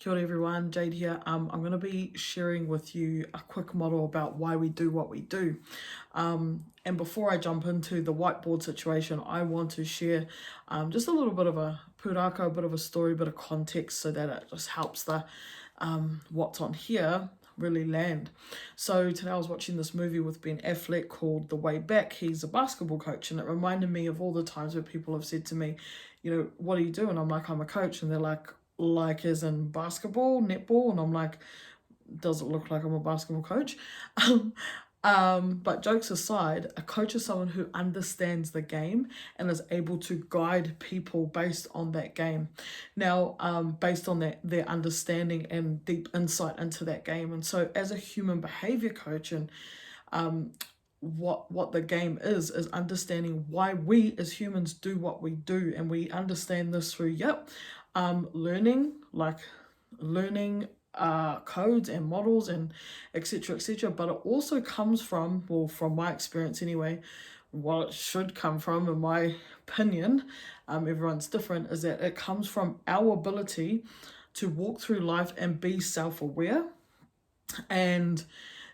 Kia ora everyone, Jade here. I'm going to be sharing with you a quick model about why we do what we do. And before I jump into the whiteboard situation, I want to share just a little bit of a pūrākau, a bit of a story, a bit of context so that it just helps the what's on here really land. So today I was watching this movie with Ben Affleck called The Way Back. He's a basketball coach, and it reminded me of all the times where people have said to me, you know, what do you do? And I'm like, I'm a coach. And they're like as in basketball, netball? And I'm like, does it look like I'm a basketball coach? But jokes aside, a coach is someone who understands the game and is able to guide people based on that game. Now, based on their understanding and deep insight into that game. And so as a human behavior coach, and what the game is understanding why we as humans do what we do. And we understand this through, learning codes and models and etc. But it also comes from, well, from my experience anyway, what it should come from, in my opinion, everyone's different, is that it comes from our ability to walk through life and be self-aware and,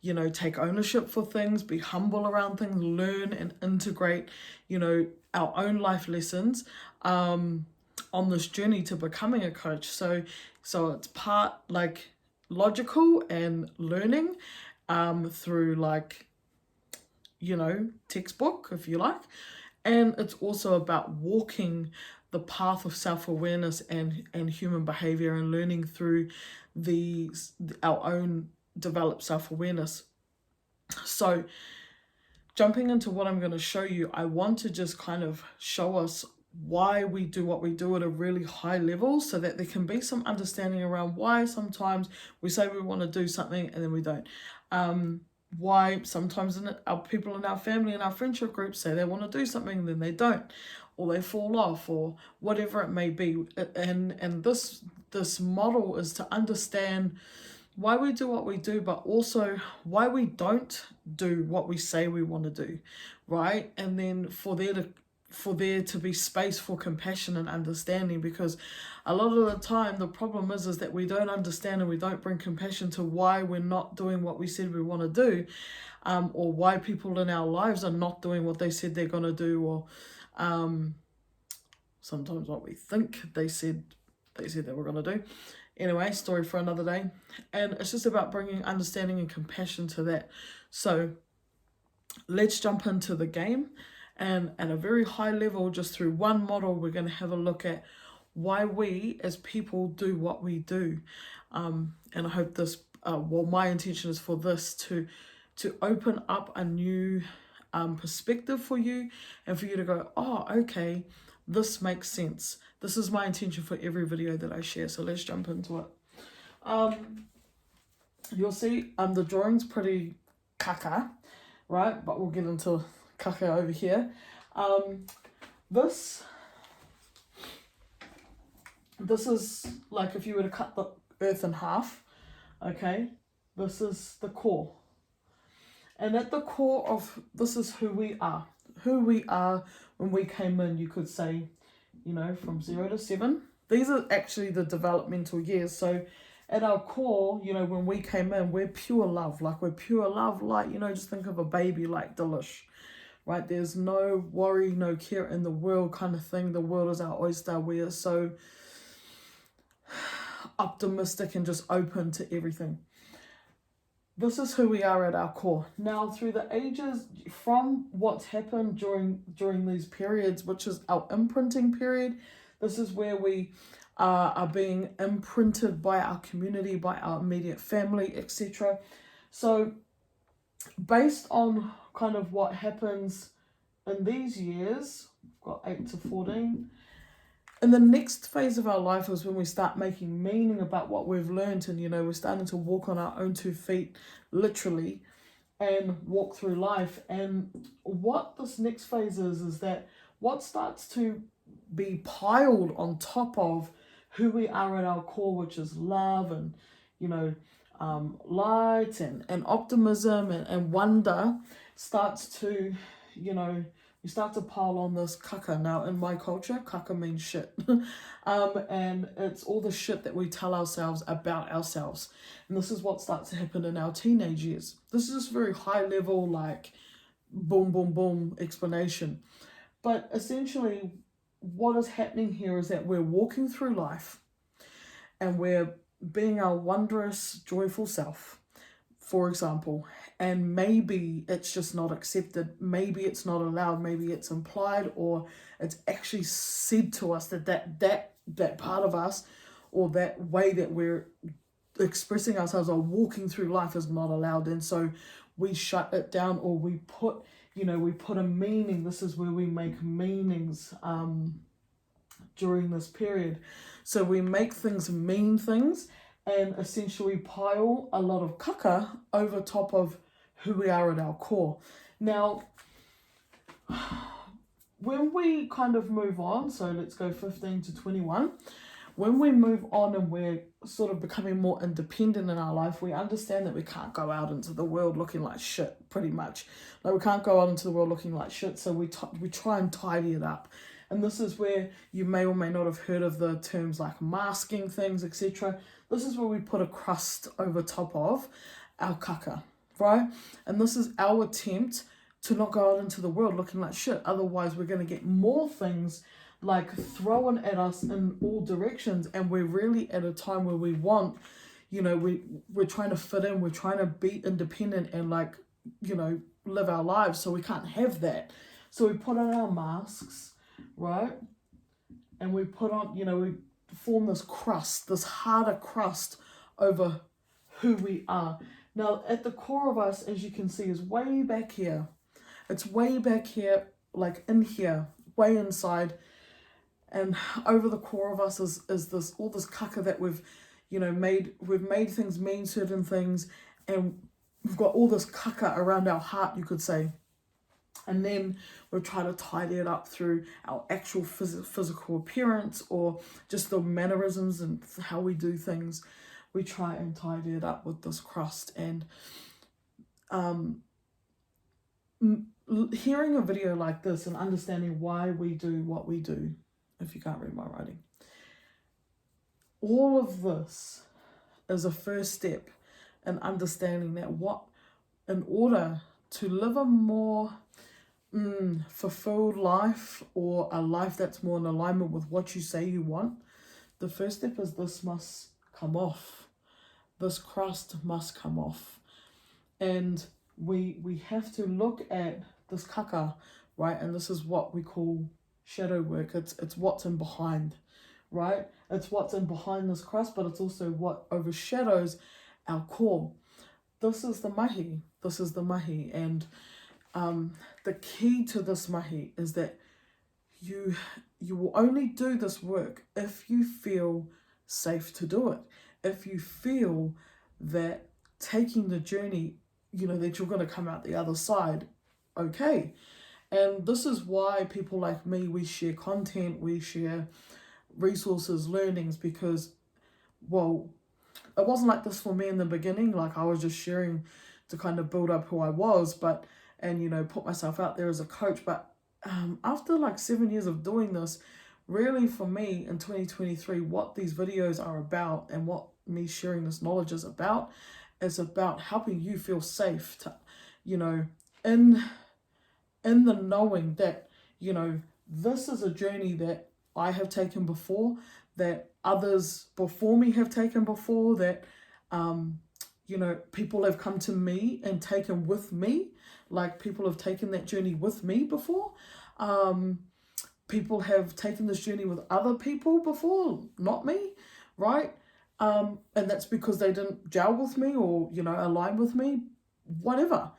you know, take ownership for things, be humble around things, learn and integrate, you know, our own life lessons on this journey to becoming a coach. So it's part like logical and learning through, like, you know, textbook, if you like. And it's also about walking the path of self-awareness and human behavior and learning through our own developed self-awareness. So jumping into what I'm going to show you, I want to just kind of show us why we do what we do at a really high level, so that there can be some understanding around why sometimes we say we want to do something and then we don't. Why sometimes our people in our family and our friendship groups say they want to do something and then they don't, or they fall off, or whatever it may be. And this model is to understand why we do what we do, but also why we don't do what we say we want to do, right? And then for there to be space for compassion and understanding, because a lot of the time the problem is that we don't understand and we don't bring compassion to why we're not doing what we said we want to do, or why people in our lives are not doing what they said they're going to do, or sometimes what we think they said they were going to do. Anyway, story for another day. And it's just about bringing understanding and compassion to that. So let's jump into the game. And at a very high level, just through one model, we're going to have a look at why we as people do what we do. And I hope this, my intention is for this to open up a new perspective for you, and for you to go, oh, okay, this makes sense. This is my intention for every video that I share. So let's jump into it. You'll see the drawing's pretty kaka, right? But we'll get into Kaka over here. This is like if you were to cut the earth in half, okay? This is the core. And at the core of this is who we are. Who we are when we came in, you could say, you know, from 0 to 7. These are actually the developmental years. So at our core, you know, when we came in, we're pure love. Like, we're pure love, like, you know, just think of a baby like delish. Right, there's no worry, no care in the world kind of thing. The world is our oyster. We are so optimistic and just open to everything. This is who we are at our core. Now, through the ages, from what's happened during these periods, which is our imprinting period, this is where we are being imprinted by our community, by our immediate family, etc. So based on kind of what happens in these years, got 8 to 14, and the next phase of our life is when we start making meaning about what we've learned, and, you know, we're starting to walk on our own 2 feet, literally, and walk through life. And what this next phase is that what starts to be piled on top of who we are at our core, which is love and, you know, light and optimism and wonder, starts to, you know, you start to pile on this kaka. Now, in my culture, kaka means shit. And it's all the shit that we tell ourselves about ourselves. And this is what starts to happen in our teenage years. This is just very high level, like, boom, boom, boom explanation. But essentially, what is happening here is that we're walking through life and we're being our wondrous, joyful self, for example, and maybe it's just not accepted, maybe it's not allowed, maybe it's implied, or it's actually said to us that part of us, or that way that we're expressing ourselves or walking through life is not allowed, and so we shut it down, or we put a meaning. This is where we make meanings during this period. So we make things mean things, and essentially pile a lot of kaka over top of who we are at our core. Now, when we kind of move on, so let's go 15 to 21, when we move on and we're sort of becoming more independent in our life, we understand that we can't go out into the world looking like shit, pretty much. Like, we can't go out into the world looking like shit, so we try and tidy it up. And this is where you may or may not have heard of the terms like masking things, etc. This is where we put a crust over top of our kaka, right? And this is our attempt to not go out into the world looking like shit. Otherwise, we're going to get more things like thrown at us in all directions, and we're really at a time where we want, we're trying to fit in, we're trying to be independent and live our lives, so we can't have that. So we put on our masks, right? And we put on, we form this crust, this harder crust over who we are. Now, at the core of us, as you can see, is way back here. It's way back here, like in here, way inside. And over the core of us is this, all this kaka that we've made things mean certain things, and we've got all this kaka around our heart, you could say. And then we'll try to tidy it up through our actual physical appearance, or just the mannerisms and how we do things. We try and tidy it up with this crust. And hearing a video like this and understanding why we do what we do, if you can't read my writing, all of this is a first step in understanding that in order to live a more fulfilled life, or a life that's more in alignment with what you say you want, the first step is this must come off. This crust must come off. And we have to look at this kaka, right? And this is what we call shadow work. It's what's in behind, right? It's what's in behind this crust, but it's also what overshadows our core. This is the mahi. This is the mahi. And the key to this mahi is that you will only do this work if you feel safe to do it. If you feel that taking the journey, that you're going to come out the other side okay. And this is why people like me, we share content, we share resources, learnings, because, well, it wasn't like this for me in the beginning. Like, I was just sharing to kind of build up who I was, and put myself out there as a coach. But after like 7 years of doing this, really for me in 2023, what these videos are about and what me sharing this knowledge is about helping you feel safe to, in the knowing that, this is a journey that I have taken before, that others before me have taken before, that, people have come to me and taken with me. Like, people have taken that journey with me before. People have taken this journey with other people before, not me, right? And that's because they didn't gel with me or, align with me, whatever.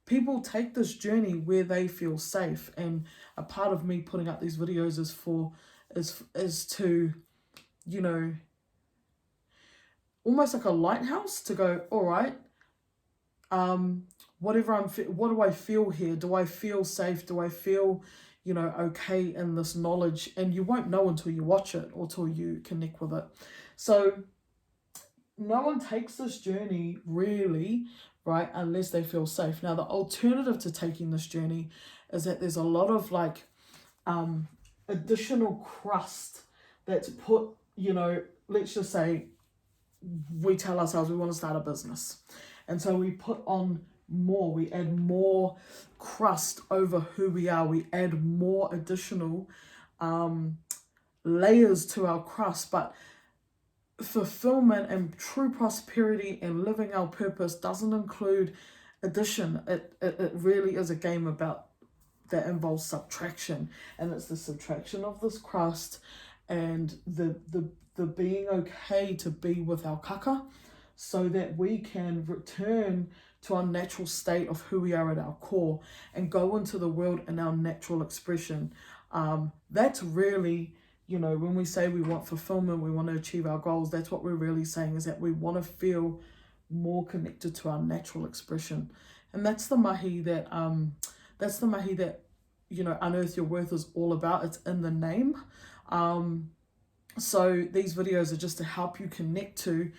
People take this journey where they feel safe. And a part of me putting up these videos is to, almost like a lighthouse, to go, all right, what do I feel here? Do I feel safe? Do I feel, okay in this knowledge? And you won't know until you watch it or till you connect with it. So no one takes this journey really, right? Unless they feel safe. Now, the alternative to taking this journey is that there's a lot of like additional crust that's put, you know, let's just say we tell ourselves we want to start a business. And so we put on more, we add more crust over who we are. We add more additional layers to our crust. But fulfillment and true prosperity and living our purpose doesn't include addition. It really is a game about that involves subtraction, and it's the subtraction of this crust and the being okay to be with our kaka, so that we can return to our natural state of who we are at our core and go into the world in our natural expression. That's really, you know, when we say we want fulfillment, we want to achieve our goals, that's what we're really saying, is that we want to feel more connected to our natural expression. And that's the mahi that you know, Unearth Your Worth is all about. It's in the name. So these videos are just to help you connect to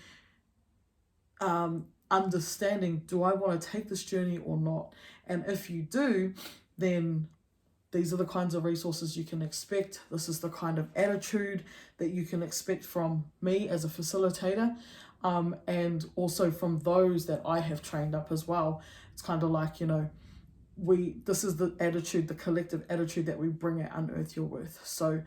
understanding, do I want to take this journey or not? And if you do, then these are the kinds of resources you can expect. This is the kind of attitude that you can expect from me as a facilitator, and also from those that I have trained up as well. It's kind of like, you know, this is the attitude, the collective attitude that we bring at Unearth Your Worth. So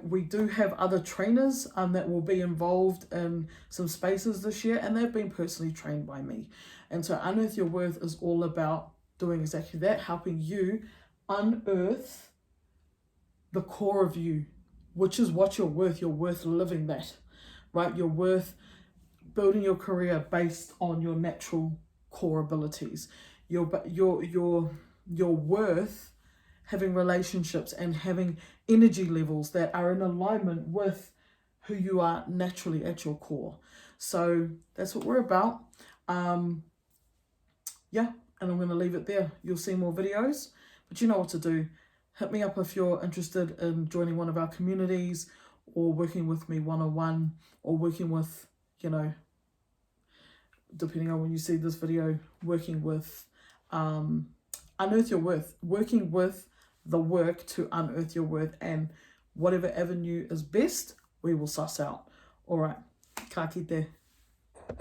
we do have other trainers that will be involved in some spaces this year, and they've been personally trained by me. And so Unearth Your Worth is all about doing exactly that, helping you unearth the core of you, which is what you're worth. You're worth living that, right? You're worth building your career based on your natural core abilities. You're worth having relationships and having energy levels that are in alignment with who you are naturally at your core. So that's what we're about. Yeah, and I'm going to leave it there. You'll see more videos, but you know what to do. Hit me up if you're interested in joining one of our communities, or working with me one-on-one, or working with, you know, depending on when you see this video, working with Unearth Your Worth, working with the work to unearth your worth, and whatever avenue is best, we will suss out. All right, ka kite.